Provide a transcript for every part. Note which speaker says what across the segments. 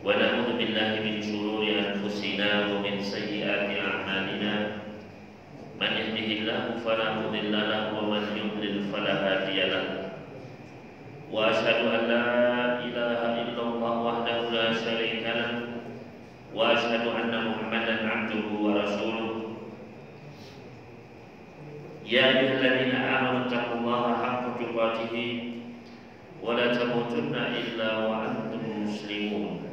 Speaker 1: ونعوذ بالله من شرور أنفسنا ومن سيئات أعمالنا من يهده الله فلا مضل له ومن يضلل فلا هادي له وأشهد أن لا إله إلا الله وحده لا شريك له وأشهد أن محمدا عبده ورسوله يا أيها الذين آمنوا اتقوا الله حق تقاته ولا تموتن إلا وأنتم مسلمون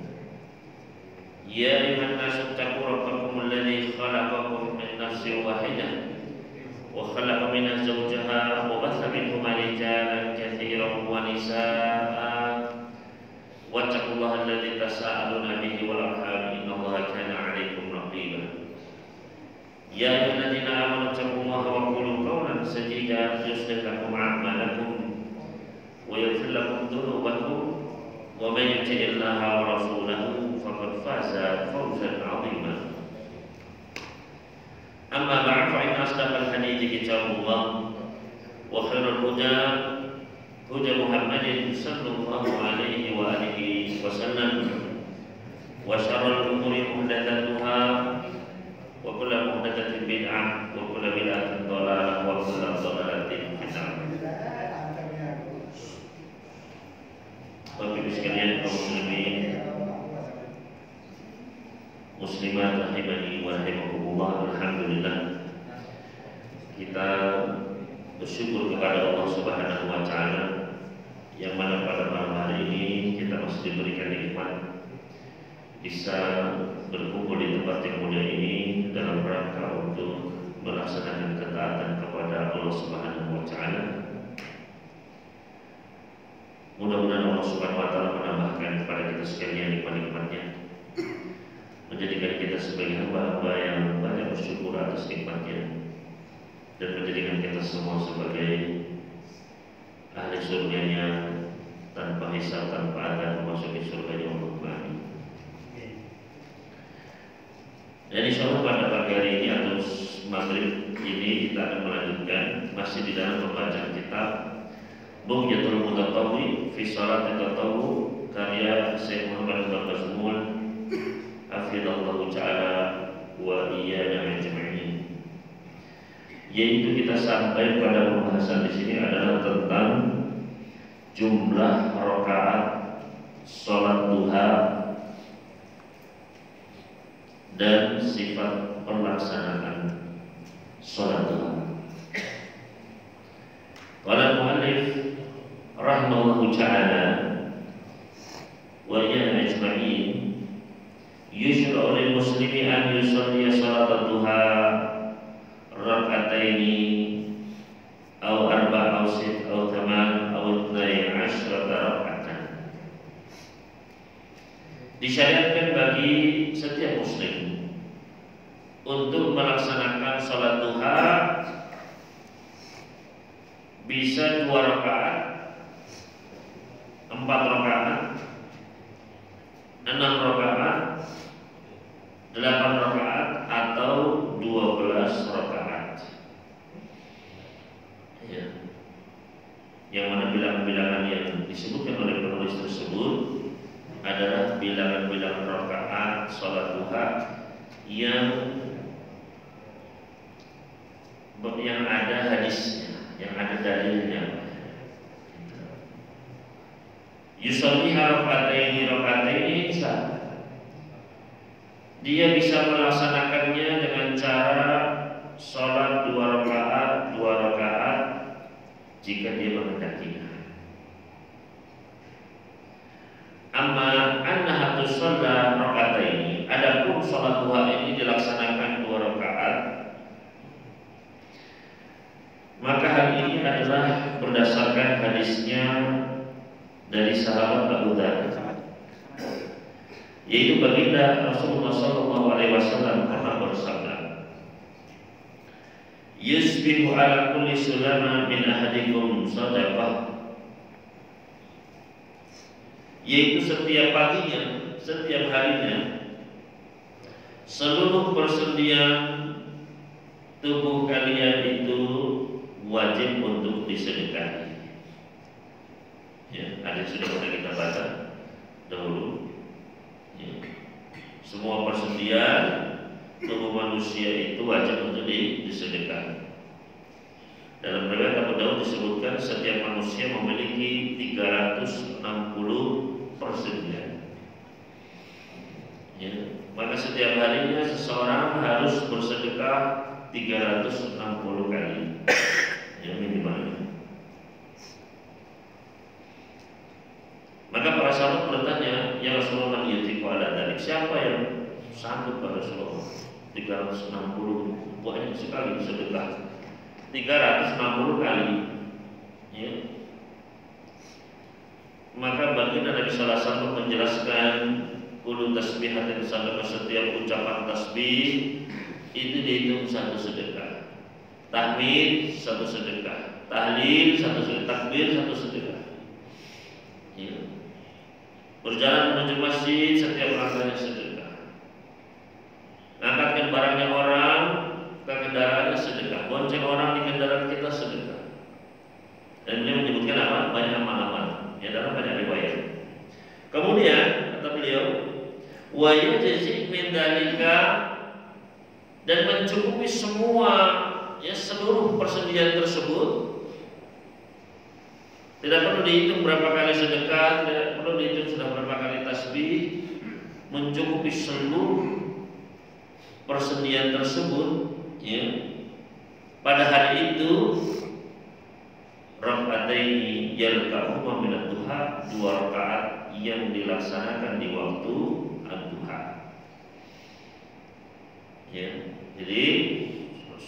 Speaker 1: يا أيها الناس اتقوا ربكم الذي خلقكم من نفس واحدة وخلق منها زوجها وبث منهما رجالا كثيرا ونساء واتقوا الله الذي تساءلون به والأرحام إن الله كان عليكم رقيبا يا أيها الذين آمنوا اتقوا الله وقولوا قولا سديدا يصلح لكم أعمالكم ويغفر لكم ذنوبكم ومن يطع الله ورسوله فقد فاز فوزا عظيما أما بعد فإن أصدق الحديث كتاب الله وخير الهدى هدى محمد صلى الله عليه وآله وسلم وشر الأمور محدثاتها وكل محدثة بدعة وكل بدعة ضلالة وكل ضلالة في النار. Bapak Ibu sekalian kaum muslimin muslimat rahimani wa rahimakumullah, alhamdulillah kita bersyukur kepada Allah Subhanahu wa taala yang mana pada malam hari ini kita masih diberikan nikmat bisa berkumpul di tempat yang mulia ini dalam rangka untuk melaksanakan ketaatan kepada Allah Subhanahu wa taala. Mudah-mudahan Allah Subhanahu wa taala menambahkan kepada kita sekalian nikmat-nikmatnya, menjadikan kita sebagai hamba-hamba yang banyak bersyukur atas nikmatnya, dan menjadikan kita semua sebagai ahli surganya tanpa hisab, tanpa adab, memasuki surganya Allah. Dan insyaallah pada pagi hari ini atau maghrib ini kita akan melanjutkan masih di dalam pembacaan kitab Bughyatul Mutatawwi fi Shalatil Tatawwu karya Syekh Muhammad Al-Bazmul hafizallahu taala wa iyyana ajma'in. Yaitu kita sampai pada pembahasan di sini adalah tentang jumlah rakaat salat duha dan sifat pelaksanaan salat duha. Qala al-muallif rahimahullahu ta'ala wa iyyana ajma'in yushra'u lil muslimi an yusalli salat duha rak'ataini aw arba'a aw sit aw thaman aw 12 rak'atan. Disyariatkan bagi setiap muslim untuk melaksanakan salat duha bisa 2 rakaat, 4 rakaat, 6 rakaat, 8 rakaat atau 12 rakaat. Ya. Yang mana bilangan-bilangan yang disebutkan oleh penulis tersebut adalah bilangan-bilangan rakaat salat duha yang ada hadisnya, yang ada dalilnya. Yusalli rak'ataini bisa. Dia bisa melaksanakannya dengan cara salat 2 rakaat jika dia menghendakinya. Amma annaha tusalla rak'ataini, adapun salat duha ini dilaksanakan 2 rakaat, maka hal ini adalah berdasarkan hadisnya dari sahabat Abu Dzar, yaitu baginda Rasulullah SAW pernah bersabda, "Yusbihu ala kulli sulama min ahadikum sadaqah." Yaitu setiap paginya, setiap harinya, seluruh persendian tubuh kalian itu wajib untuk disedekahi. Ya, ada yang sudah pernah kita baca dahulu. Ya. semua persendian tubuh manusia itu wajib untuk disedekahkan. Dalam riwayat Abu Daud disebutkan setiap manusia memiliki 360 persendian. Ya, maka setiap harinya seseorang harus bersedekah 360 kali. Ya, minimalnya. Maka para sahabat bertanya, ya Rasulullah, yutiqu ala dzalik, siapa yang sanggup pada Rasulullah? 360 banyak sekali sedekah. 360 kali. Ya. Maka baginda Nabi sallallahu alaihi wasallam menjelaskan kullu tasbihatin, setiap ucapan tasbih itu dihitung satu sedekah. Tahmid satu sedekah, tahlil satu sedekah, takbir satu sedekah. Ya. Berjalan menuju masjid setiap langkahnya sedekah. Ngangkatkan barangnya orang ke kendaraannya sedekah. Bonceng orang di kendaraan kita sedekah. Dan beliau menyebutkan apa? Banyak amal-amal. Ya, dalam banyak riwayat. Kemudian kata beliau, wa yujzi min dzalika, dan mencukupi semua, ya, seluruh persendian tersebut. Tidak perlu dihitung berapa kali sedekah, tidak perlu dihitung sudah berapa kali tasbih, mencukupi seluruh persendian tersebut, ya. Pada hari itu raka'ataini yalqa'uhuma min ad-duha, 2 rakaat yang dilaksanakan di waktu ad-duha. Ya, jadi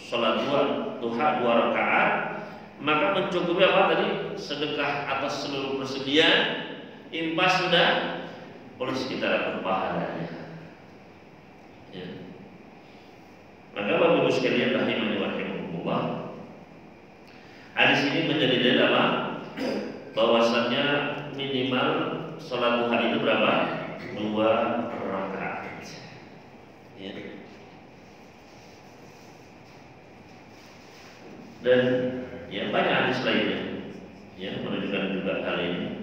Speaker 1: salat duha 2 rakaat, maka mencukupi apa tadi? Sedekah atas seluruh persendian, impas sudah, polisi kita dapat pahalanya. Ya. Maka Bapak Ibu sekalian rahimani wa rahimakumullah, hadis ini menjadi dalil apa? Bahwasannya minimal sholat duha itu berapa? 2 rakaat. Ya. Dan ya banyak hadis lainnya yang menunjukkan juga hal ini.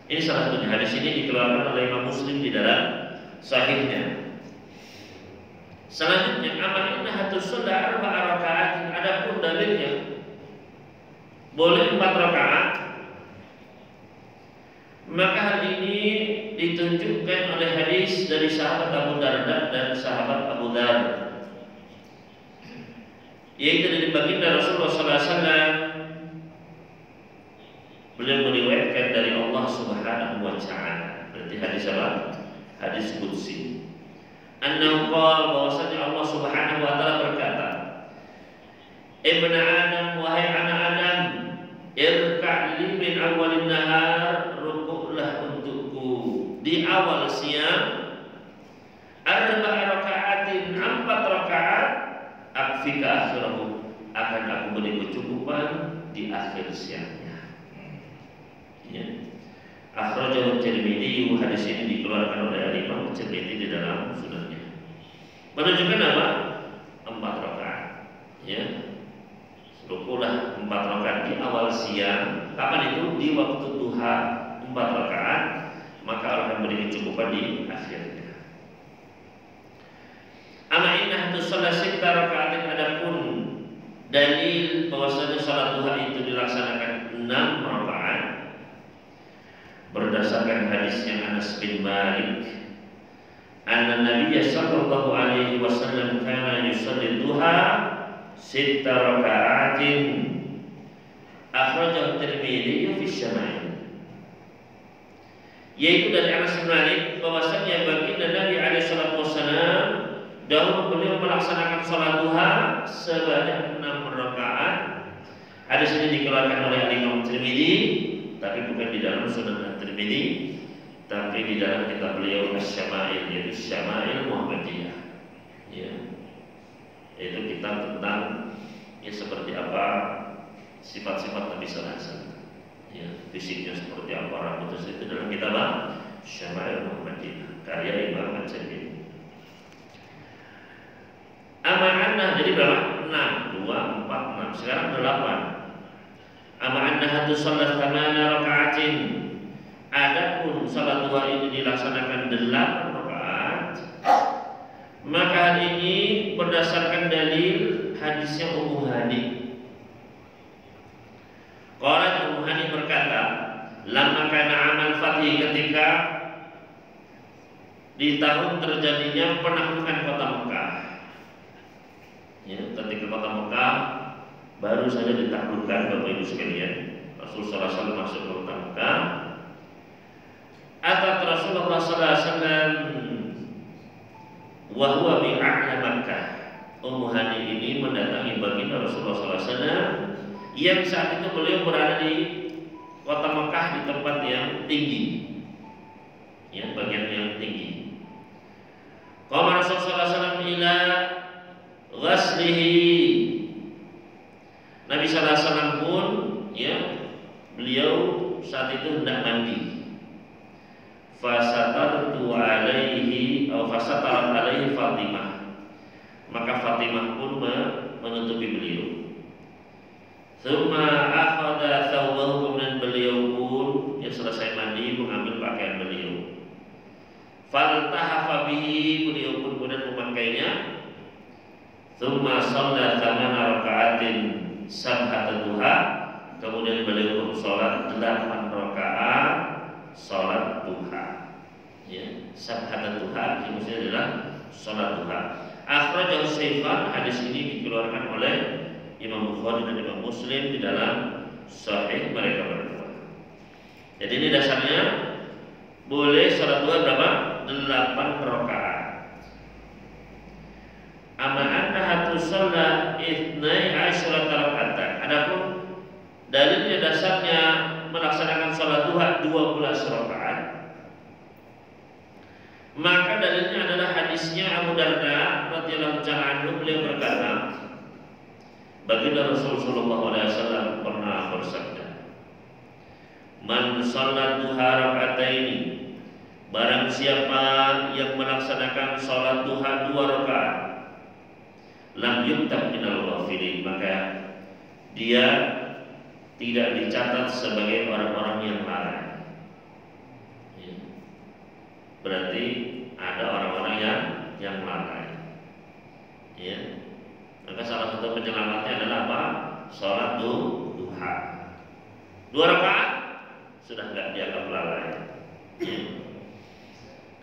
Speaker 1: Ini salah satunya. Hadis ini dikeluarkan oleh Imam Muslim di dalam sahihnya. Selanjutnya, amal innahatus sholat 4 rakaat. Adapun dalilnya boleh 4 rakaat, maka hal ini ditunjukkan oleh hadis dari sahabat Abu Darda dan sahabat Abu Dar, yaitu dari baginda Rasulullah SAW. Beliau meriwayatkan dari Allah Subhanahu wa Ta'ala. Berarti hadis apa? Hadis qudsi. Annahu qala, bahwasanya Allah Subhanahu wa Ta'ala berkata, Ibn Adam, wahai anak Adam, irka'li min awalin nahar, rukuklah untukku di awal siang, 4 raka'atin, 4 rakaat, akfika akhirahu, akan aku beri kecukupan di akhir siangnya. Ya. Akhrajahu Tirmidzi, hadis ini dikeluarkan oleh Imam Tirmidzi di dalam sunannya. Menunjukkan apa? 4 rakaat. Ya. Rukulah 4 rakaat di awal siang. Kapan itu? Di waktu duha 4 rakaat, maka Allah akan beri kecukupan di akhirnya. Ama innahatus shalah 6 rakaatin, adapun dalil bahwasanya salat duha itu dilaksanakan 6 rakaat berdasarkan hadisnya Anas bin Malik, anna Nabiy sallallahu alaihi wasallam kana yusalli duha 6 rakaatin, akhrajahu Tirmidzi fi Syama'il. Yaitu dari Anas bin Malik bahwasanya baginda Nabi alaihi salatu wasallam dahulu beliau melaksanakan salat duha sebanyak 6 rakaat. Hadis ini dikeluarkan oleh Imam Tirmidzi, tapi bukan di dalam Sunan Tirmidzi, tapi di dalam kitab beliau Asy-Syama'il, yaitu Syama'il Muhammadiyah. Ya. Yaitu kitab tentang ya seperti apa sifat-sifat Nabi sallallahu alaihi wasallam. Ya, fisiknya seperti apa, rambutnya itu dalam kitab Syama'il Muhammadiyah karya Imam At-Tirmidzi. Amanah, jadi berapa? 6, 2, 4, 6. Sekarang 8. Amanah hatu salat 8 rakaatin. Adapun salat duha ini dilaksanakan 8 rakaat. Maka hal ini berdasarkan dalil hadisnya Ummu Hani. Qalat Ummu Hani berkata, lamma kana amal fathi, ketika di tahun terjadinya penaklukan kota Mekah. Ya, ketika kota Mekah baru saja ditaklukkan, Bapak Ibu sekalian, Rasulullah SAW masuk ke kota Mekah. Atat Rasulullah SAW wa huwa bi a'la Makkah. Ummu Hani ini mendatangi baginda Rasulullah SAW yang saat itu beliau berada di kota Mekah di tempat yang tinggi, ya, bagian yang tinggi. Qama Rasulullah SAW ila ghaslihi. Nabi SAW pun, ya, beliau saat itu hendak mandi. Fasatartu alaihi atau fasatarat alaihi Fatimah, maka Fatimah pun menutupi beliau. Tsumma akhadha thawbahu, kemudian beliau pun yang selesai mandi mengambil pakaian beliau. Faltahafa bihi, beliau pun kemudian memakainya. Tsumma shalla 8 raka'atin sabhat duha, kemudian beliau pun sholat 8 rakaat sholat duha. Ya, sabhat duha maksudnya adalah sholat duha. Akhrajahu Shaykhan, hadis ini dikeluarkan oleh Imam Bukhari dan Imam Muslim di dalam sahih mereka berdua. Jadi ini dasarnya boleh sholat duha berapa? 8 rakaat. Amma annaha tusalla 12 raka'atan. Adapun dalilnya dasarnya melaksanakan sholat duha 12 rakaat. Maka dalilnya adalah hadisnya Abu Darda radhiyallahu anhu, beliau berkata, baginda Rasulullah SAW pernah bersabda, man sholat duha raka'ataini, barang siapa yang melaksanakan sholat duha 2 rakaat, lam yuktab minal ghafilin, maka dia tidak dicatat sebagai orang-orang yang lalai. Ya. Berarti ada orang-orang yang lalai. Ya. Maka salah satu penyelamatnya adalah apa? Sholat duha 2 rakaat sudah nggak dianggap lalai. Ya.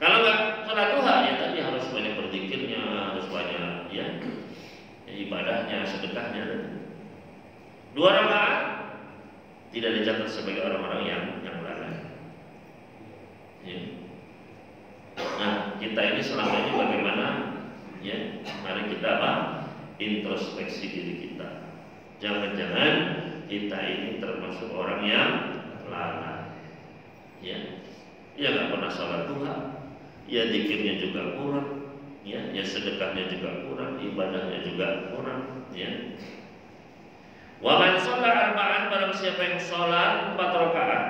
Speaker 1: Kalau nggak sholat duha, ya tadi harus banyak berzikirnya, harus banyak ya ibadahnya, sedekahnya. 2 rakaat tidak dicatat sebagai orang-orang yang lalai. Ya. Nah, kita ini selama ini bagaimana? Ya, mari kita apa? Introspeksi diri kita. Jangan-jangan kita ini termasuk orang yang lalai. Ya, nggak pernah sholat duha, ya zikirnya juga kurang, ya sedekahnya juga kurang, ibadahnya juga kurang. Ya. Wa man shalla arba'an, barang siapa yang sholat 4 rakaat,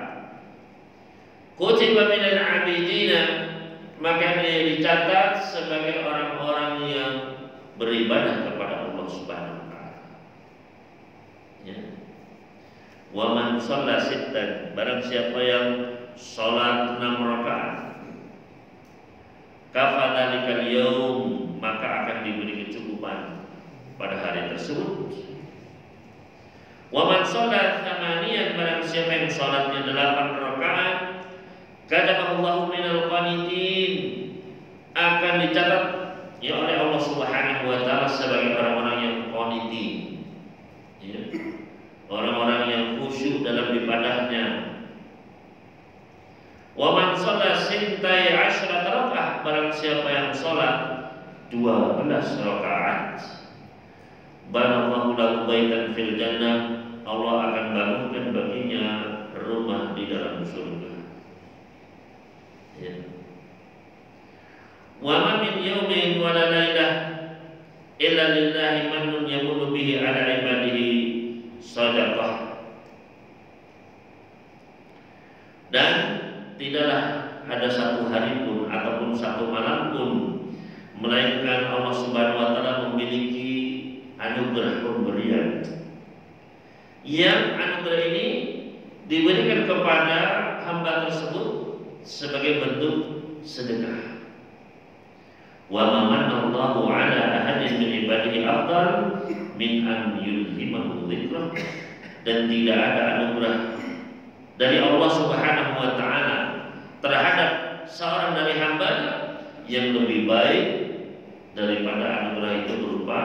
Speaker 1: kutiba minal 'abidina, maka dia dicatat sebagai orang-orang yang beribadah kepada Allah Subhanahu wa taala. Ya. Wa man shalla sittan, barang siapa yang sholat 6 rakaat, kafadzalikal yaum, maka akan diberi kecukupan pada hari tersebut. Wa man shalla thamaniyan, barang siapa yang sholatnya 8 rakaat, kataballahu minal qanitin, akan dicatat ya oleh Allah Subhanahu wa taala sebagai orang-orang yang qanitin. Ya. Orang-orang yang khusyuk dalam ibadahnya. Wa man shalla 12 rakaat, barang siapa yang sholat 12 rakaat, banallahu lahu baitan fil jannah, Allah akan bangunkan baginya rumah di dalam surga. Ya. Wa ma min yawmin wa la lailah illa lillahi mannun yamunu bihi ala ibadihi shadaqah. Dan tidaklah ada satu hari pun ataupun satu malam pun melainkan Allah Subhanahu wa taala memiliki anugerah pemberian, yang anugerah ini diberikan kepada hamba tersebut sebagai bentuk sedekah. Wa man Allahu ala ahadin min ibadihi afdal min an yulhimahu dzikrah, dan tidak ada anugerah dari Allah Subhanahu wa taala terhadap seorang dari hambanya yang lebih baik daripada anugerah itu berupa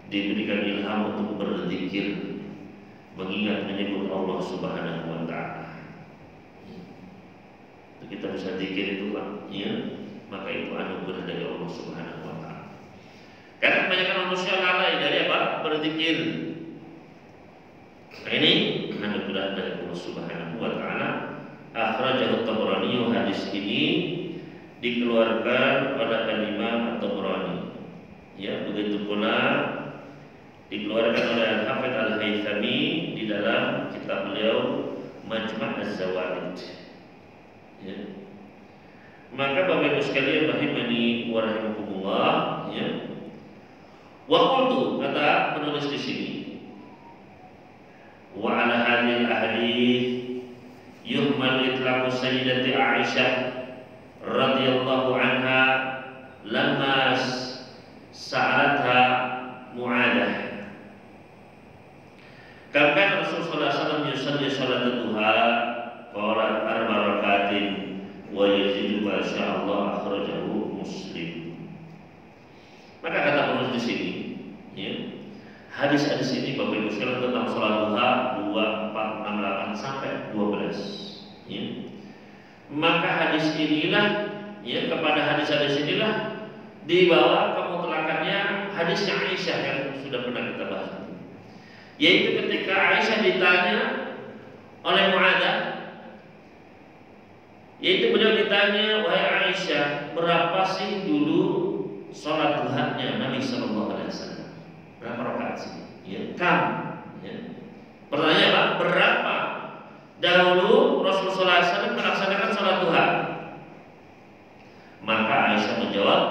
Speaker 1: diberikan ilham untuk berzikir, mengingat menyebut Allah Subhanahu wa taala. Kita bisa zikir itu Pak, ya, maka itu anugerah dari Allah Subhanahu wa taala. Karena kebanyakan manusia lalai dari apa? Berzikir. Nah, ini anugerah dari Allah Subhanahu wa taala. Akhrajahu Tabrani, hadis ini dikeluarkan oleh Imam At-Tabrani. Ya, begitu pula dikeluarkan oleh Al-Hafidz Al-Haythami di dalam kitab beliau Majma' Az-Zawaid. Ya. Maka Bapak Ibu sekalian rahimani wa rahimakumullah, ya. Wa qultu, kata penulis di sini, wa ala hadhil ahadits yuhmal itlaqu sayyidati Aisyah radhiyallahu anha lamma sa'alatha Mu'adah. Karena Rasulullah SAW yusalli salat duha qalat arba rakaatin wa yazidu ma sya'allah, akhrajahu Muslim. Maka kata penulis di sini, ya, hadis-hadis ini Bapak Ibu sekalian tentang salat duha 2, 4, 6, 8 sampai 12, ya. Maka hadis inilah, ya, kepada hadis-hadis inilah dibawa kemutlakannya hadisnya Aisyah yang sudah pernah kita bahas, yaitu ketika Aisyah ditanya oleh Mu'adah, yaitu beliau ditanya, wahai Aisyah, berapa sih dulu sholat duhanya Nabi Sallallahu Alaihi Wasallam? Berapa rakaat sih? Ya, ya. Pertanyaan apa? Berapa dahulu Rasulullah SAW melaksanakan sholat duha? Maka Aisyah menjawab,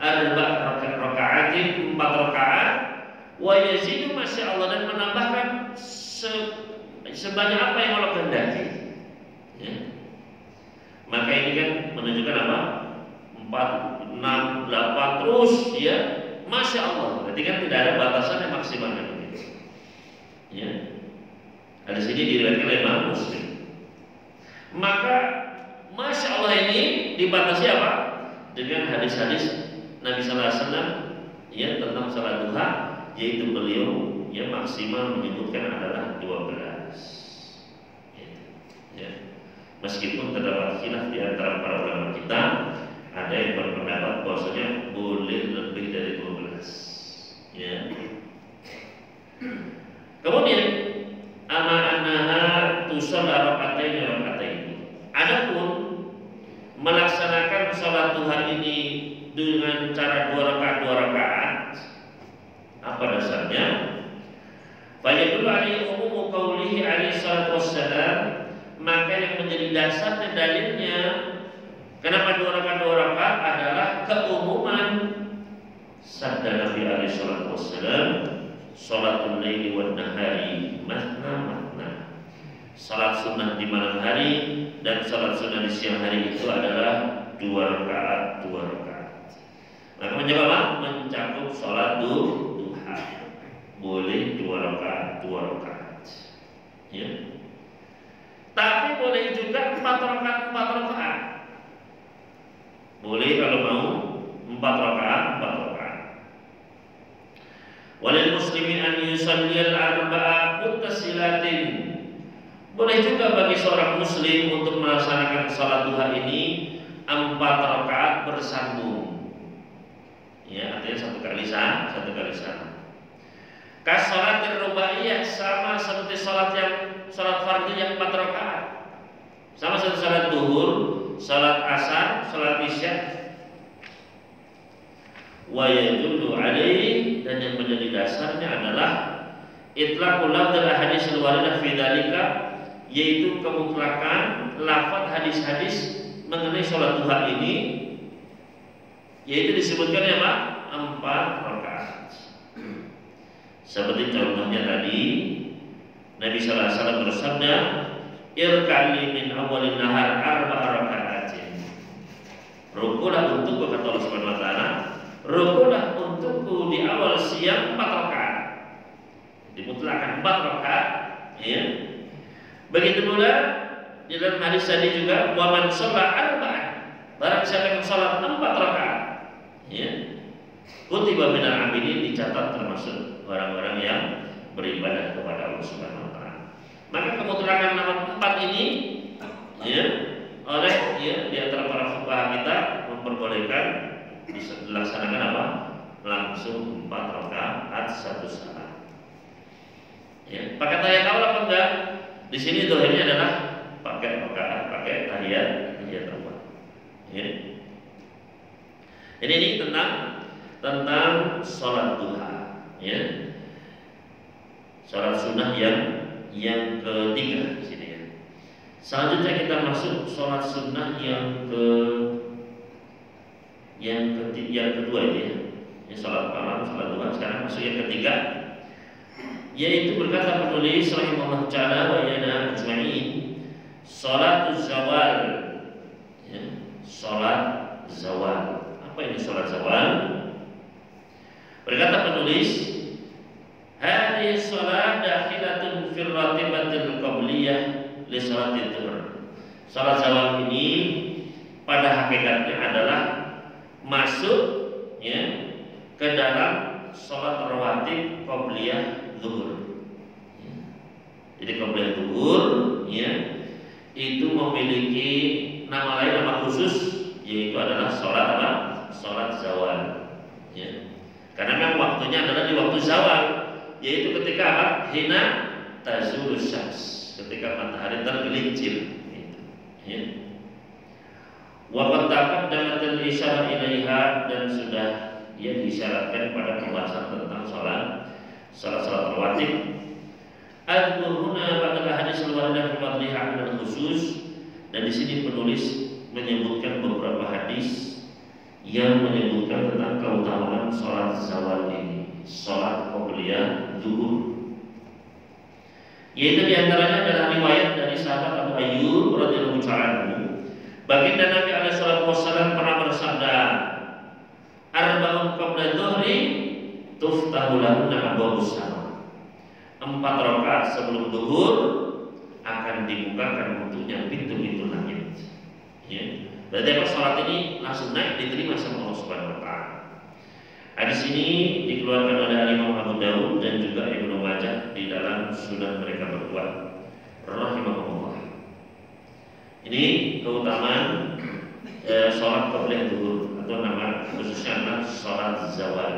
Speaker 1: arba rakaatin, 4 rakaat, wa yazidu masya Allah, dan menambahkan sebanyak apa yang Allah kehendaki. Ya. Maka ini kan menunjukkan apa? 4, 6, 8 terus, ya, masya Allah. Berarti kan tidak ada batasan yang maksimal kan begitu. Ya. Hadis ini diriwayatkan oleh Imam Muslim. Maka masya Allah ini dibatasi apa? Dengan hadis-hadis Nabi Sallallahu Alaihi Wasallam, ya, tentang salat duha, yaitu beliau, ya, maksimal menyebutkan adalah 12. Ya. Meskipun terdapat khilaf di antara para ulama kita, ada yang berpendapat bahwasanya boleh lebih dari 12. Ya. Kemudian ama annaha tusalla rakaatain. Adapun melaksanakan salat duha ini dengan cara 2 rakaat, apa dasarnya? Fayadullu alaihi umumu qaulihi alaihi salatu wassalam, maka yang menjadi dasarnya dalilnya kenapa 2 rakaat adalah keumuman sabda Nabi alaihi salatu wassalam, salatul laili wan nahari mathna. Salat sunnah di malam hari dan salat sunnah di siang hari itu adalah 2 rakaat. Maka menjawab, mencakup salat duha. Boleh 2 rakaat. Ya. Tapi boleh juga 4 rakaat. Boleh kalau mau 4 rakaat. Walil muslimin an yusalliyal arba'a muttasilatin. Boleh juga bagi seorang muslim untuk melaksanakan salat duha ini 4 rakaat bersambung. Ya, artinya 1 kali sama. Kasalatir rubaiyah, sama seperti salat fardu yang 4 rakaat. Sama seperti salat duhur, salat asar, salat isya. Wa yadullu alaihi, dan yang menjadi dasarnya adalah itlaqul lafdzil hadis al-waridah fi dzalika, yaitu kemutlakan lafaz hadis-hadis mengenai sholat duha ini, yaitu disebutkan apa? 4 rakaat. Seperti contohnya tadi Nabi Sallallahu Alaihi Wasallam bersabda, irkali min awalin nahar 4 rakaatin. Rukulah untuk kata Allah Subhanahu Wa Taala, rukulah untukku di awal siang 4 rakaat. Dimutlakan 4 rakaat, ya. Begitu pula di dalam hadis tadi juga, wa man shalla arba'an, barang siapa yang salat 4 rakaat, ya, kutiba minal abidin, dicatat termasuk orang-orang yang beribadah kepada Allah Subhanahu wa taala. Maka kemutlakan nomor 4 ini, ya, oleh di antara para fuqaha kita memperbolehkan dilaksanakan apa? Langsung 4 rakaat 1 salat. Ya, pakai tahiyat awal apa enggak? Di sini dohirnya adalah pakai rakaat, pakai tahiyat awal. Ya. Ini tentang sholat duha. Ya. Sholat sunnah yang ketiga di sini. Ya. Selanjutnya kita masuk sholat sunnah yang kedua ini, ya. Ini sholat malam, sholat duha. Sekarang masuk yang ketiga, yaitu berkata penulis rahimahullah ta'ala wa yana ajma'in, sholatuz zawal, ya, sholat zawal. Apa ini sholat zawal? Berkata penulis, hadhihi sholat dakhilatun fil ratibatil qabliyah li sholatid dhuhr. Sholat zawal ini pada hakikatnya adalah masuk, ya, ke dalam sholat rawatib qabliyah zuhur. Ya. Jadi qabliyah zuhur, ya, itu memiliki nama lain, nama khusus, yaitu adalah sholat apa? Sholat zawal. Ya. Karena memang waktunya adalah di waktu zawal, yaitu ketika apa? Hina tazulus syams, ketika matahari tergelincir. Gitu. Ya. Wa qad taqaddamat al-isyarah ilaiha, dan sudah disyaratkan pada pembahasan tentang sholat rawatib. Al-Qur'ana pada hadis al-waridah fi fadliha 'ala khusus, dan di sini penulis menyebutkan beberapa hadis yang menyebutkan tentang keutamaan sholat zawal ini, sholat qabliyah zuhur. Yaitu diantaranya adalah riwayat dari sahabat Abu Ayyub radhiyallahu anhu, baginda Nabi alaihi wasallam pernah bersabda, arba'un qabla dhuhri tuftahu lahunna abwabus sama. 4 rakaat sebelum zuhur akan dibukakan untuknya pintu-pintu langit. Ya. Berarti apa? Salat ini langsung naik, diterima sama Allah Subhanahu wa taala. Hadis ini dikeluarkan oleh Imam Abu Dawud dan juga Ibnu Majah di dalam sunan mereka berdua rahimahumullah. Ini keutamaan sholat qabliyah zuhur, atau nama khususnya adalah sholat zawal.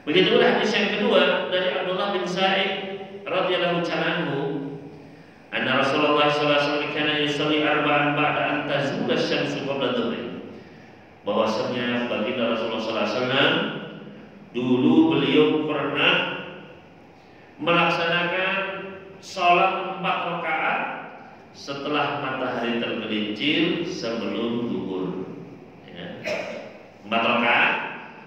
Speaker 1: Begitu pula hadis yang kedua dari Abdullah bin Sa'id radhiyallahu anhu, anna Rasulullah sallallahu alaihi wasallam kana yusalli arba'an ba'da an tazula asy-syamsu qabla dhuhri. Bahwasanya baginda Rasulullah sallallahu alaihi wasallam dulu beliau pernah melaksanakan sholat 4 rakaat setelah matahari tergelincir sebelum zuhur. Ya. 4 rakaat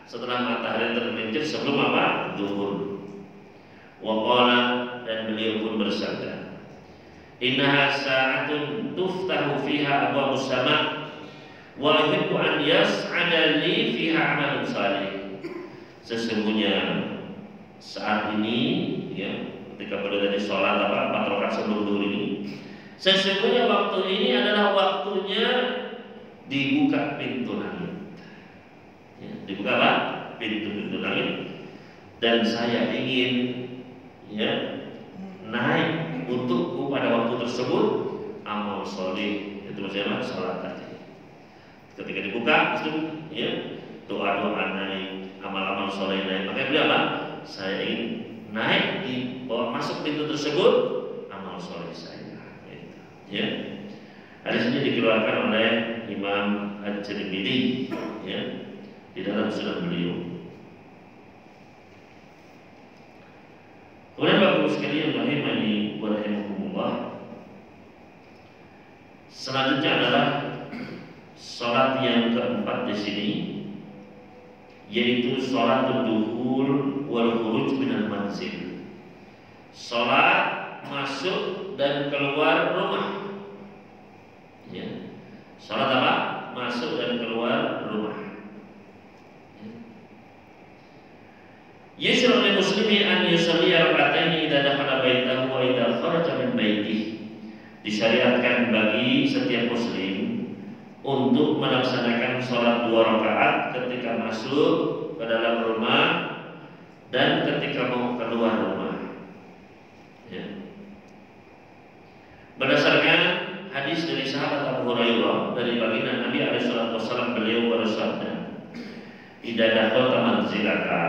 Speaker 1: setelah matahari tergelincir sebelum apa? Zuhur. Wa qala, dan beliau pun bersabda, innaha sa'atun tuftahu fiha abwabus sama' wa yuhibbu an yas'ada li fiha amalun salih. Sesungguhnya saat ini, ya, ketika pada tadi sholat 4 rakaat sebelum zuhur ini, sesungguhnya waktu ini adalah waktunya dibuka pintu langit. Ya, dibuka apa? Pintu-pintu langit. Dan saya ingin, ya, naik untukku pada waktu tersebut amal soleh, itu maksudnya salat tadi. Ketika dibuka itu, ya, doa-doa naik, amal-amal soleh naik. Makanya beliau apa? Saya ingin naik, dibawa masuk pintu tersebut amal soleh saya. Ya. Hadis ini dikeluarkan oleh Imam At-Tirmidzi, ya, di dalam sunan beliau. Kemudian Bapak sekalian rahimani wa rahimakumullah, selanjutnya adalah sholat yang keempat di sini, yaitu sholatul dukhul wal khuruj minal manzil. Sholat masuk dan keluar rumah. Ya. Sholat apa? Masuk dan keluar rumah. Ya. muslimi an yusalli rak'ataini idza dakhala baitahu wa idza kharaja min baitihi. Disyariatkan bagi setiap muslim untuk melaksanakan sholat 2 rakaat ketika masuk ke dalam rumah dan ketika mau keluar rumah. Ya. Berdasarkan hadis dari sahabat Abu Hurairah dari baginda Nabi SAW, beliau bersabda, "Idza dakhalta manzilaka,"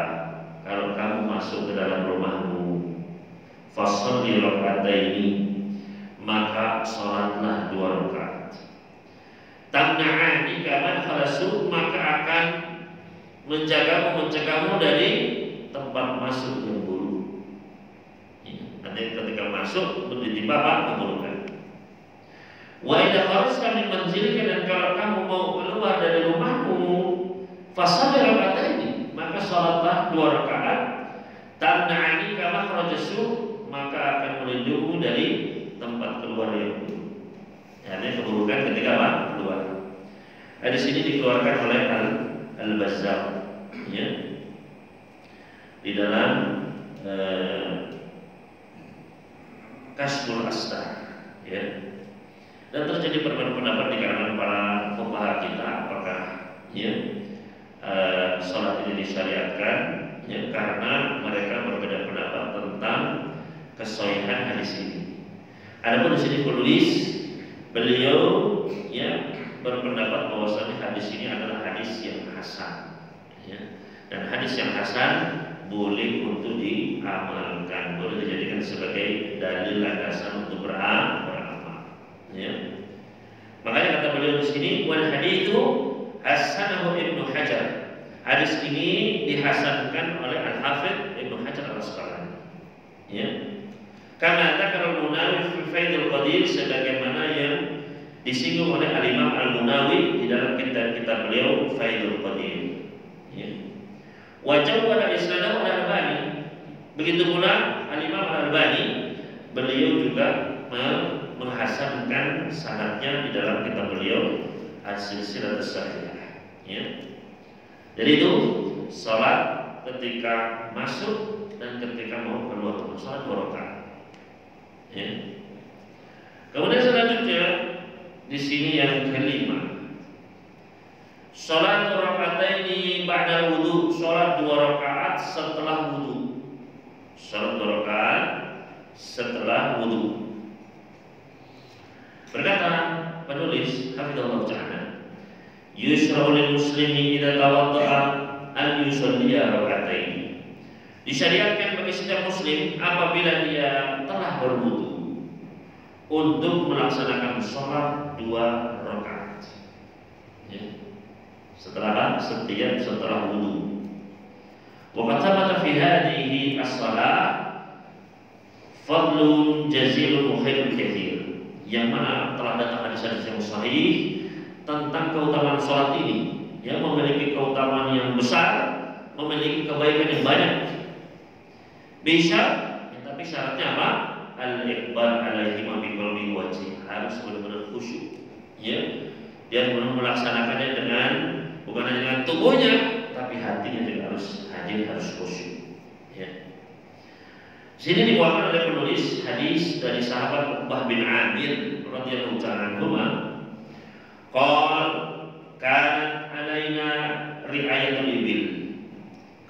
Speaker 1: kalau kamu masuk ke dalam rumahmu, "fasholli rak'ataini," maka sholatlah 2 rakaat. Tamna'ani kaman khalasu, maka akan mencegahmu dari tempat masuk yang buruk. Nanti ketika masuk ditimpa apa? Keburukan. Wa idza kharajta min manzilika, dan kalau kamu mau keluar dari rumahmu, fasholli rak'ataini, maka sholatlah 2 rakaat. Tamna'ani kama kharajasu, maka akan melindungimu dari tempat keluar yang buruk. Yani keburukan ketika apa? Keluar. Hadis ini dikeluarkan oleh Al-Bazzar, ya, di dalam Kasbul Astar, ya. Dan terjadi perbedaan pendapat di kalangan para fuqaha kita, apakah ya sholat ini disyariatkan, ya, karena mereka berbeda pendapat tentang kesahihan hadis ini. Adapun di sini penulis beliau ya berpendapat bahwasanya hadis ini adalah hadis yang hasan, ya. Dan hadis yang hasan boleh untuk diamalkan, boleh dijadikan sebagai dalil landasan untuk beramal. Ya. Makanya kata beliau di sini, wal haditsu hasanahu Ibnu Hajar. Hadis ini dihasankan oleh Al-Hafidz Ibnu Hajar Al-Asqalani. Ya. Karena dzakara Al-Munawi fi Faidul Qadir, sebagaimana yang disinggung oleh Al-Imam Al-Munawi di dalam kitab beliau Faidul Qadir. Ya. Wa jawwada isnadahu Al-Albani. Begitu pula Al-Imam Al-Albani, beliau juga menghasankan sanadnya di dalam kitab beliau As-Silsilatus Shahihah, ya. Jadi itu salat ketika masuk dan ketika mau keluar, salat 2 rakaat, ya. Kemudian selanjutnya di sini yang kelima, salat raka'ataini ba'da wudu, salat 2 rakaat setelah wudu. Salat 2 rakaat setelah wudu. Berkata penulis hafizallahu ta'ala, yusra'u lil muslimi idza tawadda'a an yusalliya rak'ataini. Disyariatkan bagi setiap muslim apabila dia telah berwudu untuk melaksanakan sholat 2 rakaat. Ya. Setelah wudu. Wa qad thabata fi hadhihi as-shalah fadlun jazilun wa khairun katsir. Yang mana telah datang hadis-hadis yang sahih tentang keutamaan sholat ini, yang memiliki keutamaan yang besar, memiliki kebaikan yang banyak. Bisa, ya, tapi syaratnya apa? Al-iqbal alaihi ma bi qalbi wajhi, harus benar-benar khusyuk. Ya, dia benar melaksanakannya dengan bukan hanya dengan tubuhnya, tapi hatinya juga harus hadir, harus khusyuk. Ya. Sini dibawakan oleh penulis hadis dari sahabat Uqbah bin Amir radhiyallahu ta'ala anhu, qala kanat alaina ri'ayatul ibil.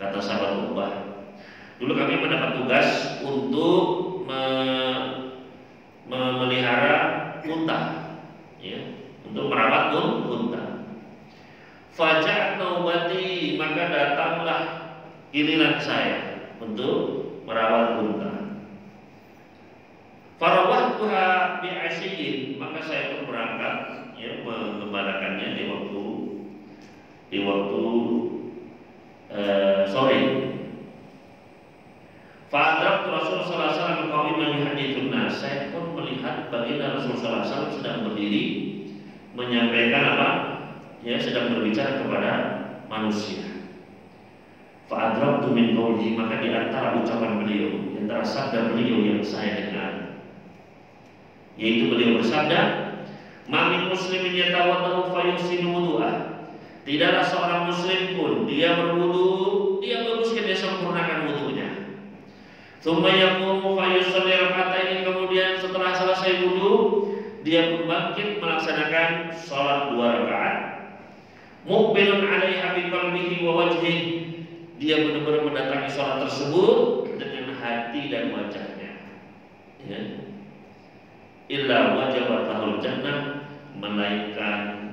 Speaker 1: Kata sahabat Uqbah, dulu kami mendapat tugas untuk memelihara unta, ya, untuk merawat unta. Faja'at naubati, maka datanglah giliran saya untuk merawat unta. Farawahtuha bi'asyiin, maka saya pun berangkat, ya, mengembalakannya di waktu sore. Fa'adraktu Rasulullah sallallahu alaihi wasallam qa'iman yuhaddithun nas. Saya pun melihat baginda Rasulullah sallallahu alaihi wasallam sedang berdiri menyampaikan apa? Ya, sedang berbicara kepada manusia. Fa'adraktu min qawlihi, maka di antara ucapan beliau, di antara sabda beliau yang saya dengar, yaitu beliau bersabda, "Ma min muslimin yatawaddahu fayuhsinu wudu'ah." Tidaklah seorang muslim pun dia berwudu, dia baguskan, dia sempurnakan wudunya. Tsumma yaqumu fa yusalli raka'ataini, kemudian setelah selesai wudu dia pun bangkit melaksanakan salat 2 rakaat. Muqbilun 'alaiha bi qalbihi wa wajhihi, dia benar-benar mendatangi salat tersebut dengan hati dan wajahnya. Ya. Illa wajabatahul jannah, melainkan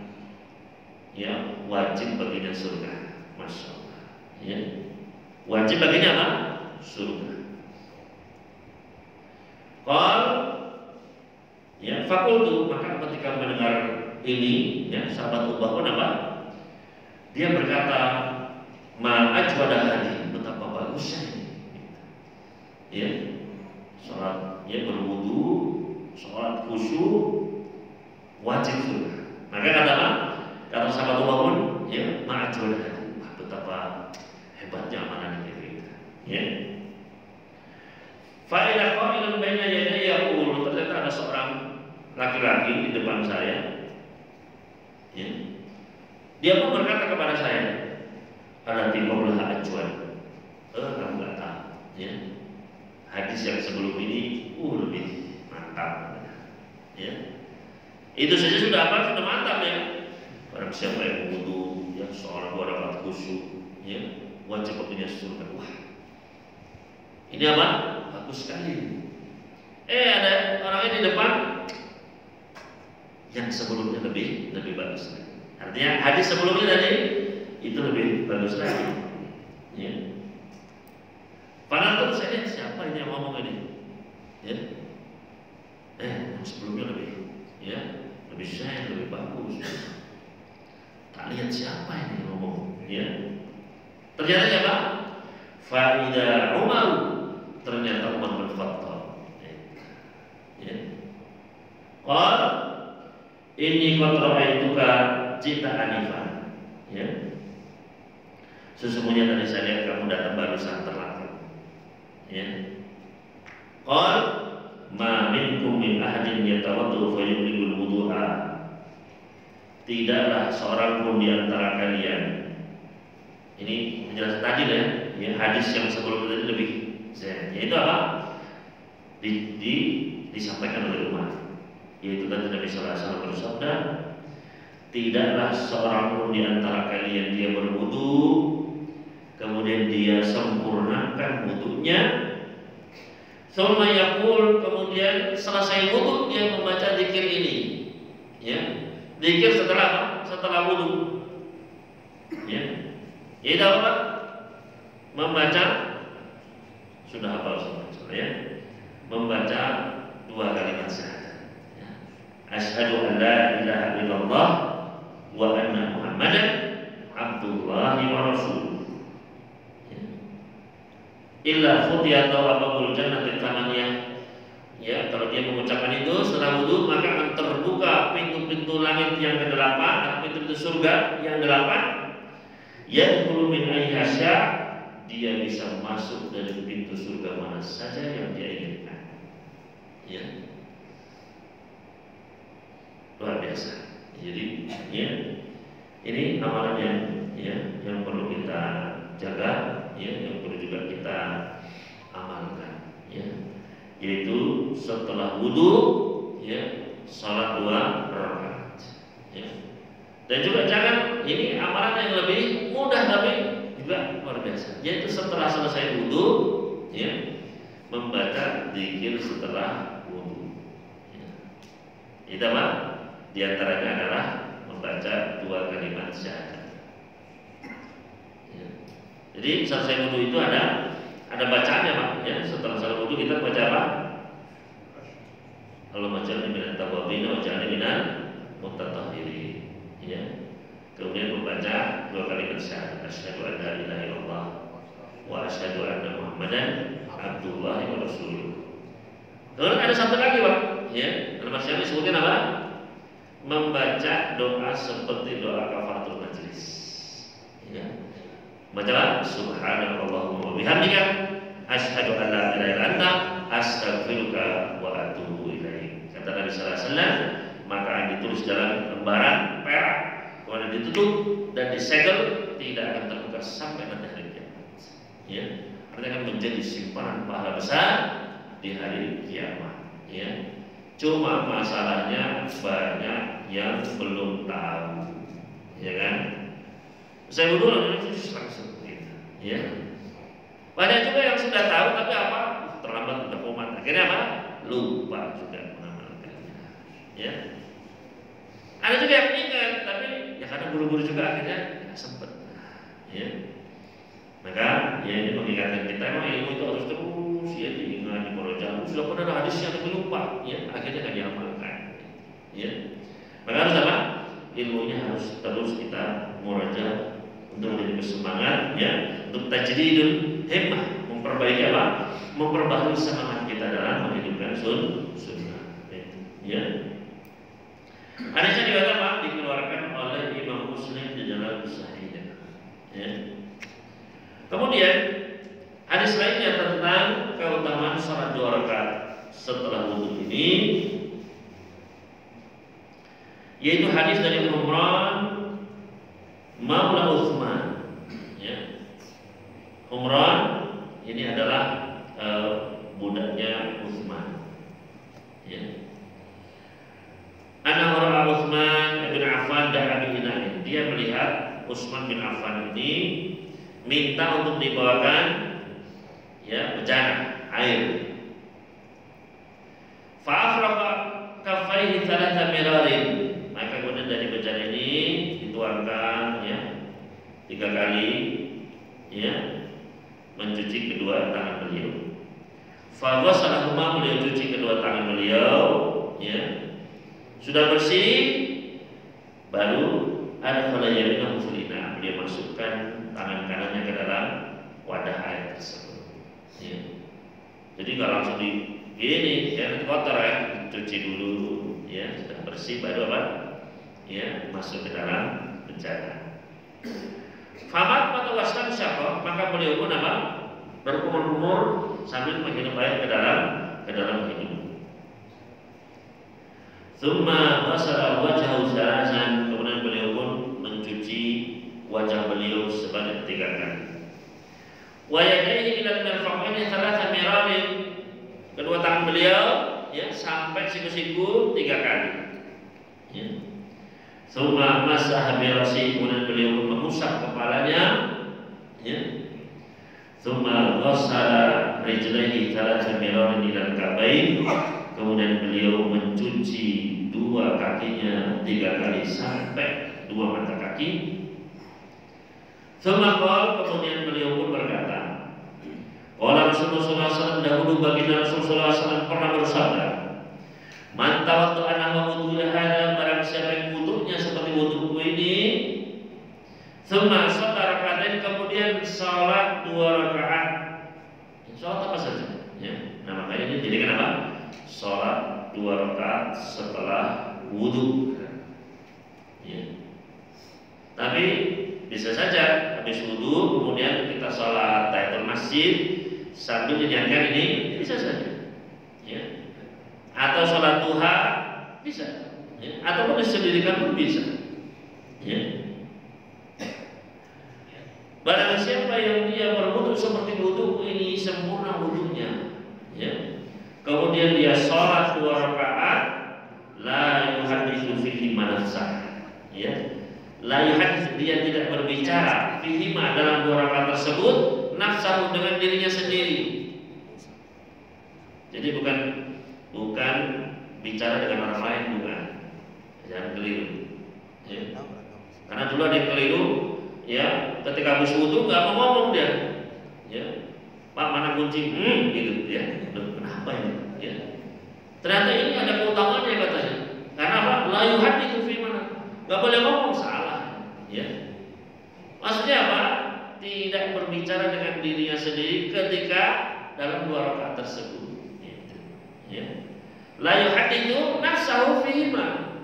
Speaker 1: ya wajib baginya surga. Masya Allah. Ya. Wajib baginya apa? Surga. Qal ya fakultu, maka ketika mendengar ini ya sahabat Ubah pun apa? Dia berkata, ma ajwada hadi, betapa bagusnya ini. Ya. Salat ya berwudu, salat khusyuk, wajib surga. Maka kata apa? Kata sahabat Ubah pun ya ma ajwada hadi, betapa hebatnya amalan ini. Ya. Fa'idah qailun baina yadayya yaqulu, ternyata ada seorang laki-laki di depan saya. Ya. Dia pun berkata kepada saya, "Alati qaulaha ajwan." Kamu enggak tahu, ya. Hadis yang sebelum ini lebih mantap. Ya. Itu saja sudah apa? Sudah mantap ya. Barang siapa yang wudu, ya sholat 2 rakaat khusyuk, ya, wajib punya surga. Wah. Ini apa? Bagus sekali. Ada orangnya di depan yang sebelumnya lebih bagus lagi. Artinya hadis sebelumnya tadi itu lebih bagus lagi. Ya. Padahal saya lihat siapa ini yang ngomong ini? Ya. Yang sebelumnya lebih shine, lebih bagus. Tak lihat siapa ini yang ngomong. Ya. Ternyata siapa? Fa'ida Umar, ternyata Umar bin Khattab. Ya. Qal inni qad ra'aituka jita anifan. Ya. Sesungguhnya tadi saya lihat kamu datang barusan terlambat. Ya. Qal ma minkum min ahadin yatawaddu fa yuqilul wudu'a. Tidaklah seorang pun di antara kalian. Ini penjelasan tadi ya. Ya, hadis yang sebelum tadi lebih yaitu apa? Disampaikan oleh Umar. Yaitu tadi Nabi sallallahu alaihi wasallam bersabda, tidaklah seorang pun di antara kalian dia berwudu, kemudian dia sempurnakan wudunya, tsumma yaqul, kemudian selesai wudu dia membaca zikir ini. Ya. Zikir setelah apa? Setelah wudu. Ya. Yaitu apa? Membaca, sudah hafal semua ya. Membaca 2 kalimat syahadat. Ya. Asyhadu an la ilaha illallah wa anna Muhammadan abdullahi wa rasuluh. Ya. Illa futiyat abwabul jannati thamaniyah. Ya, kalau dia mengucapkan itu setelah wudu, maka akan terbuka pintu-pintu langit yang ke-8 atau pintu-pintu surga yang 8. Yadkhulu min ayyiha syaa', dia bisa masuk dari pintu surga mana saja yang dia inginkan. Ya. Luar biasa. Jadi, ya, ini amalan yang perlu kita jaga, ya, yang perlu juga kita amalkan, ya. Yaitu setelah wudu, ya, salat 2 rakaat. Ya. Dan juga jangan, ini amalan yang lebih mudah tapi juga luar biasa. Yaitu setelah selesai wudu, ya, membaca zikir setelah wudu. Ya. Itu apa? Di antaranya adalah membaca 2 kalimat syahadat. Ya. Jadi selesai wudu itu ada bacaannya, Pak. Ya, setelah selesai wudu kita baca apa? Allahumma ja'alni minat tawwabin wa ja'alni minal mutatahhirin. Ya. Kemudian membaca 2 kalimat syahadat, asyhadu an la ilaha illallah wa asyhadu anna Muhammadan abdullahi wa rasuluh. Kemudian ada satu lagi, Pak. Ya, dalam bahasa Inggris disebutkan apa? Membaca doa seperti doa kafaratul majlis. Ya. Bacalah subhanallahumma wa bihamdika asyhadu an la ilaha illa anta astaghfiruka wa atubu ilaik. Kata Nabi sallallahu alaihi wasallam, maka ditulis dalam lembaran perak, kemudian ditutup dan disegel, tidak akan terbuka sampai nanti hari kiamat. Ya. Artinya akan menjadi simpanan pahala besar di hari kiamat. Ya. Cuma masalahnya banyak yang belum tahu, ya kan? Saya dulu langsung gitu, ya. Banyak juga yang sudah tahu tapi apa? Terlambat, udah komat. Akhirnya apa? Lupa juga mengamalkannya. Ya. Ada juga yang ingat tapi ya karena buru-buru juga akhirnya nggak sempet. Ya. Maka ya ini mengingatkan kita, memang ilmu itu harus terus ya diingat, dimurojaah. Sudah pernah ada hadisnya tapi lupa, ya akhirnya nggak diamalkan. Ya. Maka harus apa? Ilmunya harus terus kita murojaah untuk menjadi bersemangat, ya, untuk tajdidul himmah, memperbaiki apa? Memperbaharui semangat kita dalam menghidupkan sunnah. Ya. Hadisnya juga apa? Dikeluarkan oleh Imam Muslim di dalam Sahihnya. Ya. Kemudian hadis lainnya tentang keutamaan salat 2 rakaat setelah wudu ini, yaitu hadis dari Umran Maula Utsman. Ya. Umran ini adalah budaknya Utsman. Ya. Ana ra'a Utsman bin Affan da'a bi ina'in. Dia melihat Utsman bin Affan ini minta untuk dibawakan ya bejana air. Fa'afraqa kaffaihi thalatha mirarin. Maka kemudian dari bejana ini dituangkan ya 3 kali ya mencuci kedua tangan beliau. Fa ghasalahuma, beliau cuci kedua tangan beliau ya. Sudah bersih baru ada falayalina fulina, beliau masukkan tangan kanannya ke dalam wadah air tersebut. Ya. Jadi kalau langsung di gini, ya kotor ya, cuci dulu, ya sudah bersih baru apa? Ya masuk ke dalam bejana. Famat atau waslan siapa? Maka beliau pun apa? Berkumur-kumur sambil menghirup air ke dalam hidung. Tsumma ghasala wajhahu salasan, kemudian beliau pun mencuci wajah beliau sebanyak 3 kali. Wa yadayhi ila al-mirfaqaini thalatha mirarin, kedua tangan beliau ya sampai siku-siku 3 kali. Ya. Tsumma masaha bi ra'sihi, kemudian beliau pun mengusap kepalanya. Ya. Tsumma ghassala rijlaihi thalatha mirarin ila al-ka'bayn, kemudian beliau mencuci 2 kakinya 3 kali sampai 2 mata kaki. Semakal, kemudian beliau pun berkata, qala Rasulullah SAW, dahulu baginda Rasulullah SAW pernah bersabda, man tawadda'a nahwa wudu'i hadza, barang siapa yang wudunya seperti wudu'ku ini, tsumma shalla raka'atain, kemudian salat 2 rakaat. Salat apa saja? Ya. Nah, makanya ini jadi kenapa? Salat 2 rakaat setelah wudu. Ya. Tapi bisa saja habis wudu kemudian kita sholat tahiyatul masjid sambil diniatkan ini, bisa saja. Ya. Atau sholat duha bisa. Ya. Atau disendirikan pun bisa. Ya. Barang siapa yang dia berwudu seperti wudu ini, sempurna wudunya, ya. Kemudian dia sholat 2 rakaat, la yuhaditsu fihi ma nafsah, ya. La yuhadits, dia tidak berbicara fihi ma, dalam 2 rakaat tersebut, nafsahu, dengan dirinya sendiri. Jadi bukan bicara dengan orang lain, bukan. Jangan keliru. Ya. Karena dulu ada yang keliru, ya, ketika habis wudu nggak mau ngomong dia. Ya. Pak, mana kunci? Gitu ya. Kenapa ini? Ya. Ternyata ini ada keutamaannya katanya. Karena apa? La yuhaditsu fi mana? Enggak boleh ngomong, salah. Ya. Maksudnya apa? Tidak berbicara dengan dirinya sendiri ketika dalam 2 rakaat tersebut. Gitu. Ya. La yuhaditsu nafsahu fi ma.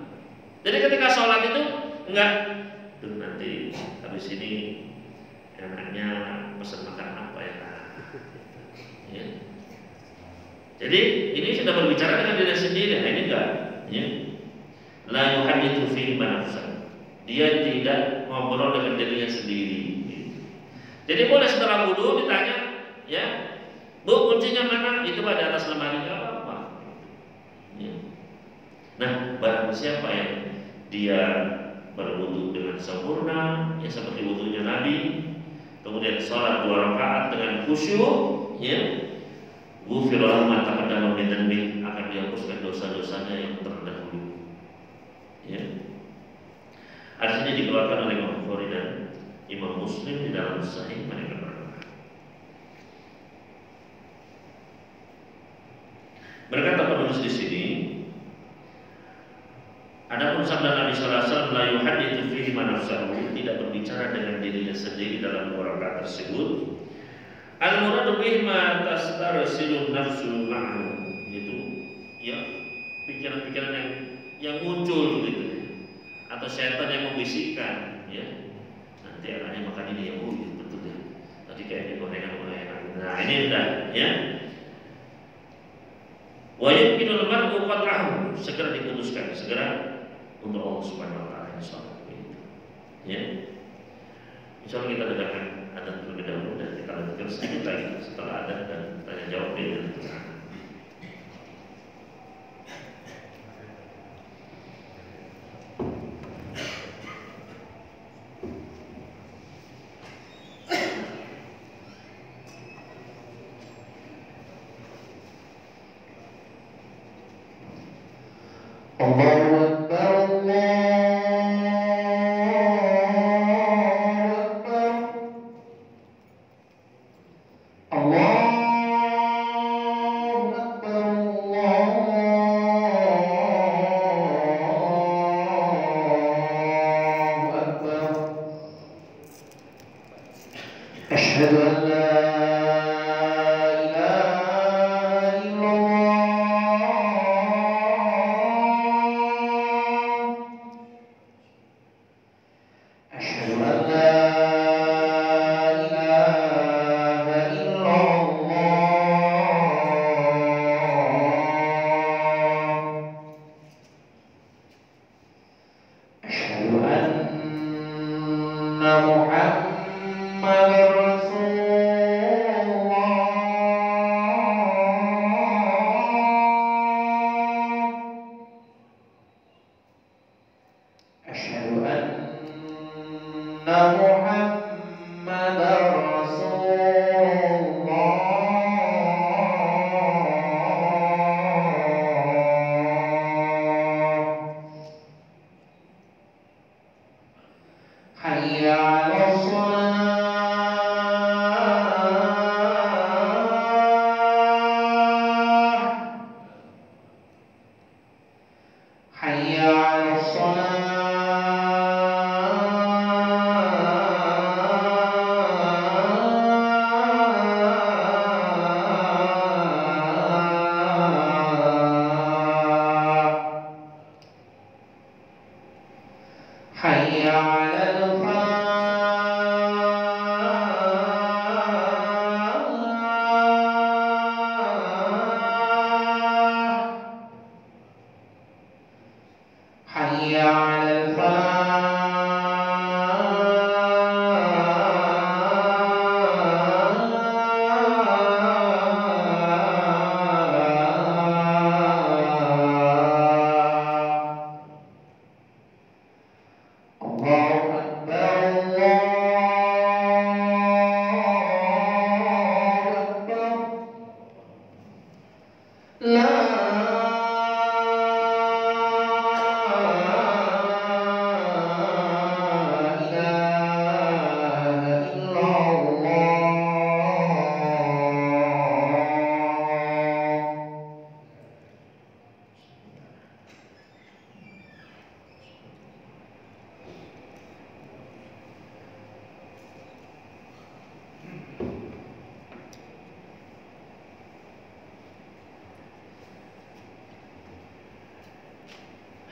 Speaker 1: Jadi ketika sholat itu enggak, tuh nanti habis ini enaknya pesan makan apa ya? Ya. Jadi ini sudah berbicara dengan diri sendiri, nah ini enggak, ya. La yuhaditsu fihi ma nafsa. Dia tidak ngobrol dengan dirinya sendiri. Jadi boleh setelah wudu ditanya, ya. Bu, kuncinya mana? Itu pada atas lemari, nggak apa-apa. Ya. Nah, barang siapa yang dia berwudu dengan sempurna, ya seperti wudunya Nabi, kemudian sholat 2 rakaat dengan khusyuk, ya, ghufira ma taqaddama min dhanbi, akan dihapuskan dosa-dosanya yang terdahulu. Ya. Hadis ini dikeluarkan oleh Imam Bukhari dan Imam Muslim di dalam Sahih mereka berdua. Berkata penulis di sini, adapun sabda Nabi sallallahu alaihi wasallam la yuhadditsu fihi ma nafsuhu, tidak berbicara dengan dirinya sendiri dalam 2 rakaat tersebut. Al-muradu bihi ma tastarsilu nafsu ma'hu, itu ya pikiran-pikiran yang muncul gitu, atau setan yang membisikkan, ya. Nanti anaknya makan ini, ya, ya betul ya. Tadi kayaknya gorengan-gorengan. Nah, ini udah, ya. Wa yumkinul mar'u qat'ahu, segera diputuskan, segera untuk Allah Subhanahu wa taala, insyaallah. Ya. Insyaallah kita dengarkan adzan terlebih dahulu dan kita lanjutkan sedikit lagi setelah adzan dan tanya jawab dengan Tuhan.
Speaker 2: Allahu Akbar, Asyhadu an la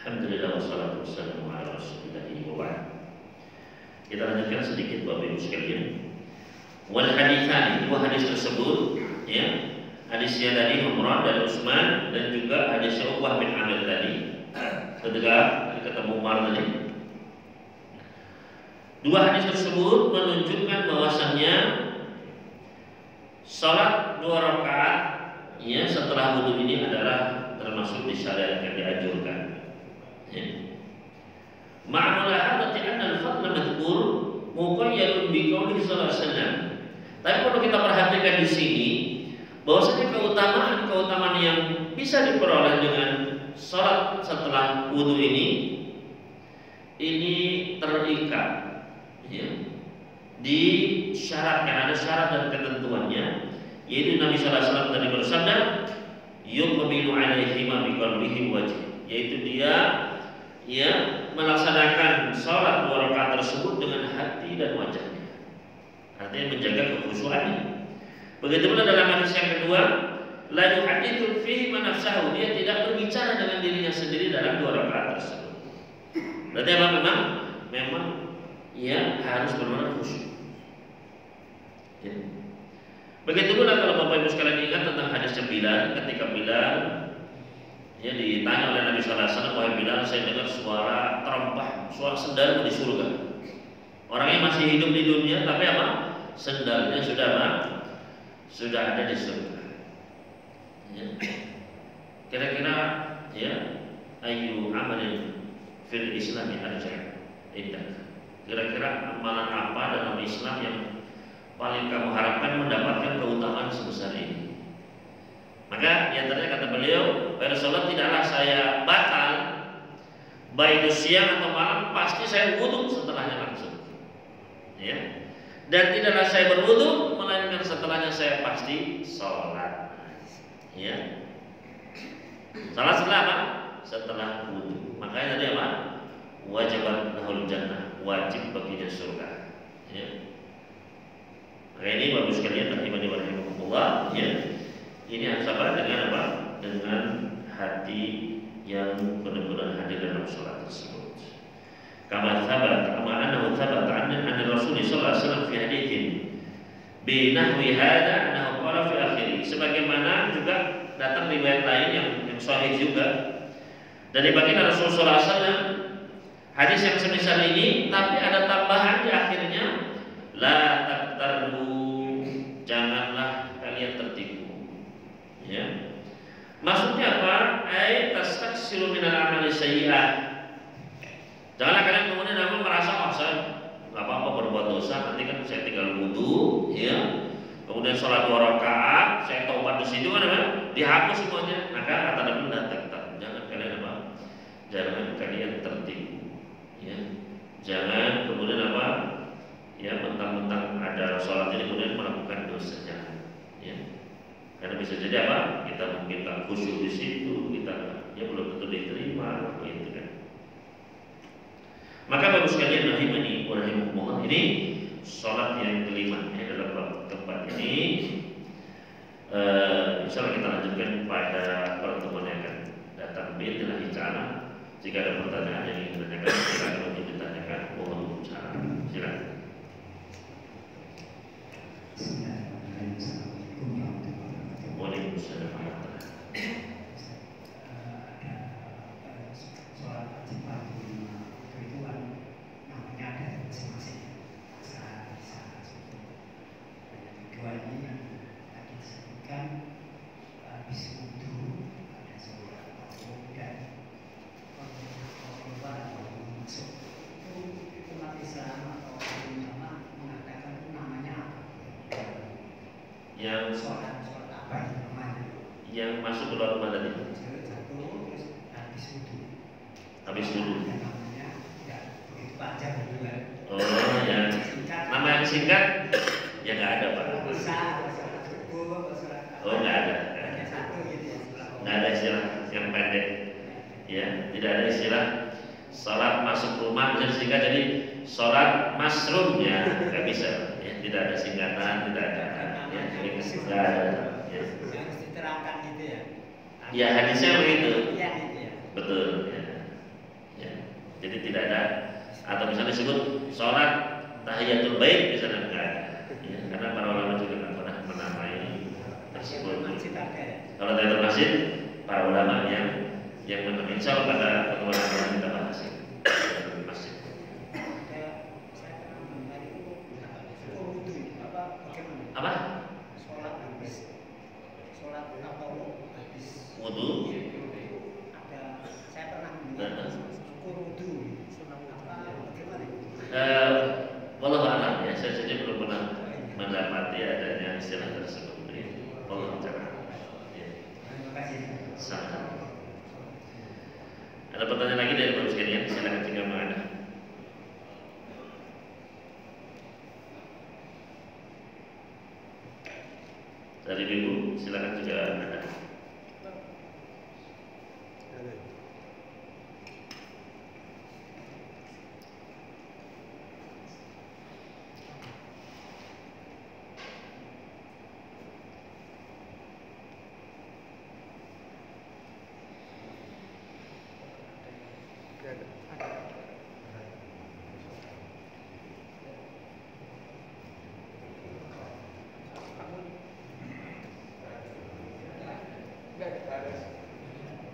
Speaker 1: Alhamdulillah wassalatu wassalamu ala rasulillahi wa ba'd. Kita lanjutkan sedikit Bapak Ibu sekalian. Wal haditsan, 2 hadis tersebut, ya. Hadisnya tadi Umrah dari Utsman dan juga hadisnya Uqbah bin Amir tadi. Ketika ketemu Umar tadi. 2 hadis tersebut menunjukkan bahwasannya Salat 2 rakaat ya setelah wudu ini adalah termasuk disyariatkan, dianjurkan. Ya. Ma'amala hadati anna al-fadla madhkur muqayyadun bi qouli sallallahu alaihi wasallam. Tapi kalau kita perhatikan di sini bahwasanya keutamaan yang bisa diperoleh dengan salat setelah wudu ini terikat ya. Disyaratkan, ada syarat dan ketentuannya, yaitu Nabi sallallahu alaihi wasallam tadi bersabda yuqbilu alaihi ma biqalbihi wajh, yaitu dia ya melaksanakan salat 2 rakaat tersebut dengan hati dan wajahnya, artinya menjaga kekhusyuannya. Begitu pula dalam hadis yang kedua, la yuhaddithu fihi ma nafsahu, dia tidak berbicara dengan dirinya sendiri dalam 2 rakaat tersebut. Berarti apa? Memang ya harus benar-benar khusyuk. Ya. Begitu pula kalau Bapak Ibu sekalian ingat tentang hadisnya Bilal, ketika Bilal ya ditanya oleh Nabi sallallahu alaihi wasallam, "Wahai Bilal, saya dengar suara terompah, suara sendal di surga." Orangnya masih hidup di dunia, tapi apa? Sendalnya sudah apa? Sudah ada di surga. Ya. Kira-kira ya ayu amalin fil Islami arja indah. Kira-kira amalan apa dalam Islam yang paling kamu harapkan mendapatkan keutamaan sebesar ini? Maka di antaranya kata beliau, pada sholat tidaklah saya batal, baik itu siang atau malam, pasti saya wudu setelahnya langsung. Ya. Dan tidaklah saya berwudu, melainkan setelahnya saya pasti sholat. Ya. Salat setelah apa? Setelah wudu. Makanya tadi apa? Wajiban lahul jannah, wajib baginya surga. Ya. Maka ini bagus sekalian rahimani wa rahimakumullah, ya. Ini harus apa? Dengan apa? Dengan hati yang benar-benar hadir dalam salat tersebut. Kama annahu thabata anna Rasul sallallahu alaihi wasallam fi haditsin bi nahwi hadza annahu qala fi akhirih. Sebagaimana juga datang riwayat lain yang sahih juga dari baginda Rasul sallallahu alaihi wasallam, hadis yang semisal ini, tapi ada tambahan di akhirnya, la taqtaru, janganlah kalian tertipu. Ya. Maksudnya apa? Ai tastaksiru minal amali sayyi'ah. Janganlah kalian kemudian merasa saya nggak apa-apa berbuat dosa, nanti kan saya tinggal wudu, ya. Kemudian sholat 2 rakaat, saya taubat di situ kan, dihapus semuanya. Maka kata Nabi, la taqtaru, jangan kalian apa? Jangan kalian tertipu. Ya. Jangan kemudian apa? Ya, mentang-mentang ada sholat ini kemudian melakukan dosa, jangan. Ya. Karena bisa jadi apa? Kita mungkin tak khusyuk di situ, kita ya belum tentu diterima, gitu kan. Maka bagus sekalian rahimani wa rahimakumullah, ini sholat yang kelima ya dalam tempat ini. Insyaallah kita lanjutkan pada pertemuan yang akan datang. Biidznillah ta'ala. Jika ada pertanyaan yang ingin ditanyakan, silakan untuk ditanyakan. Mohon silakan. Waalaikumsalam warahmatullahi wabarakatuh.
Speaker 3: Soal wajib itu kan namanya ada masing-masing bisa kedua ini yang tadi disebutkan habis wudu ada sholat dan keluar atau masuk itu umat Islam atau ulama mengatakan itu namanya apa?
Speaker 1: Yang
Speaker 3: Sholat apa itu namanya?
Speaker 1: Yang masuk ke luar rumah tadi.
Speaker 3: Jatuh terus habis wudu.
Speaker 1: Habis wudu.
Speaker 3: Namanya ya begitu panjang gitu kan.
Speaker 1: Oh ya. Nama yang singkat ya nggak ada Pak. Oh nggak ada. Nggak ada istilah yang pendek. Ya, tidak ada istilah sholat masuk rumah yang singkat, jadi sholat masrum ya nggak bisa. Ya, tidak ada singkatan, tidak ada. Ya, jadi nggak ada. Ya.
Speaker 3: Harus diterangkan gitu ya.
Speaker 1: Ya hadisnya begitu.
Speaker 3: Iya gitu ya.
Speaker 1: Betul. Ya. Ya. Jadi tidak ada. Atau misalnya disebut sholat tahiyatul bait misalnya enggak ada. Ya, karena para ulama juga nggak pernah menamai tersebut. Kalau tahiyatul masjid, para ulama yang menamai. Insya Allah pada pertemuan akan kita bahas ini. Tahiyatul masjid.
Speaker 3: Saya pernah mendengar itu apa?
Speaker 1: Apa?
Speaker 3: Sholat
Speaker 1: wudu.
Speaker 3: Ada, saya pernah mendengar kurudu, bagaimana?
Speaker 1: Walau alam ya, saya saja belum pernah mendapati adanya istilah tersebut. Walau alam. Ya.
Speaker 3: Terima kasih.
Speaker 1: Sama. Ada pertanyaan lagi dari Bapak sekalian? Silakan jika mau ada. Dari Ibu, silakan juga ada.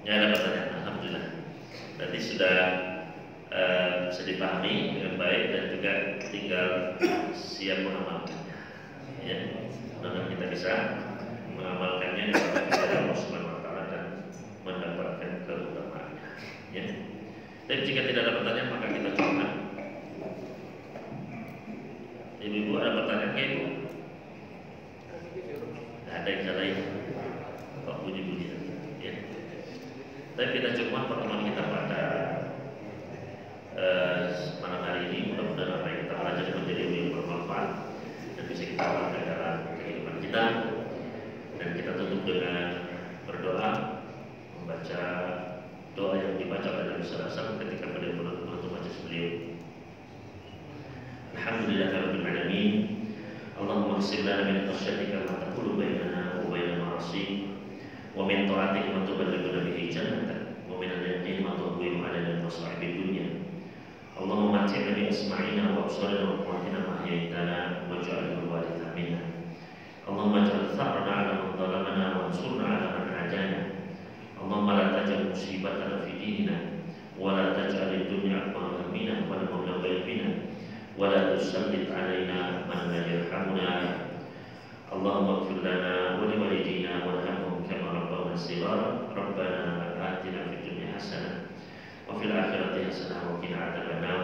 Speaker 1: Ya, ada pertanyaan. Alhamdulillah. Berarti sudah bisa dipahami dengan baik dan juga tinggal siap mengamalkannya. Ya, mudah-mudahan kita bisa mengamalkannya kepada Allah Subhanahu wa taala dan mendapatkan keutamaannya. Ya. Dan jika tidak ada pertanyaan maka kita coba. Ibu ada pertanyaan ke Ibu? Ada yang lain? Kok bunyi-bunyi? Ya. Tapi kita cuma pertemuan kita pada malam hari ini mudah-mudahan apa yang kita pelajari menjadi ilmu yang bermanfaat dan bisa kita pakai dalam kehidupan kita. Dan kita tutup dengan berdoa, membaca doa yang dibaca oleh Nabi sallallahu alaihi wasallam ketika beliau menutup majelis beliau. Alhamdulillahirabbil alamin. Allahumma qsim lana min khashyatika ma taqulu bainana wa baina ma'asik. ومن طاعتك ما تبلغنا به جنتك ومن اليقين ما تهون علينا مصائب الدنيا اللهم متعنا بأسماعنا وأبصارنا وقواتنا ما أحييتنا واجعله الوارث منا اللهم اجعل ثأرنا على من ظلمنا وانصرنا على من عادانا اللهم لا تجعل مصيبتنا في ديننا ولا تجعل الدنيا أكبر همنا ولا مبلغ علمنا ولا تسلط علينا من لا يرحمنا اللهم اغفر لنا ولوالدينا وارحمهم كما ربونا صغارا ربنا آتنا في الدنيا حسنة وفي الآخرة حسنة وقنا عذاب النار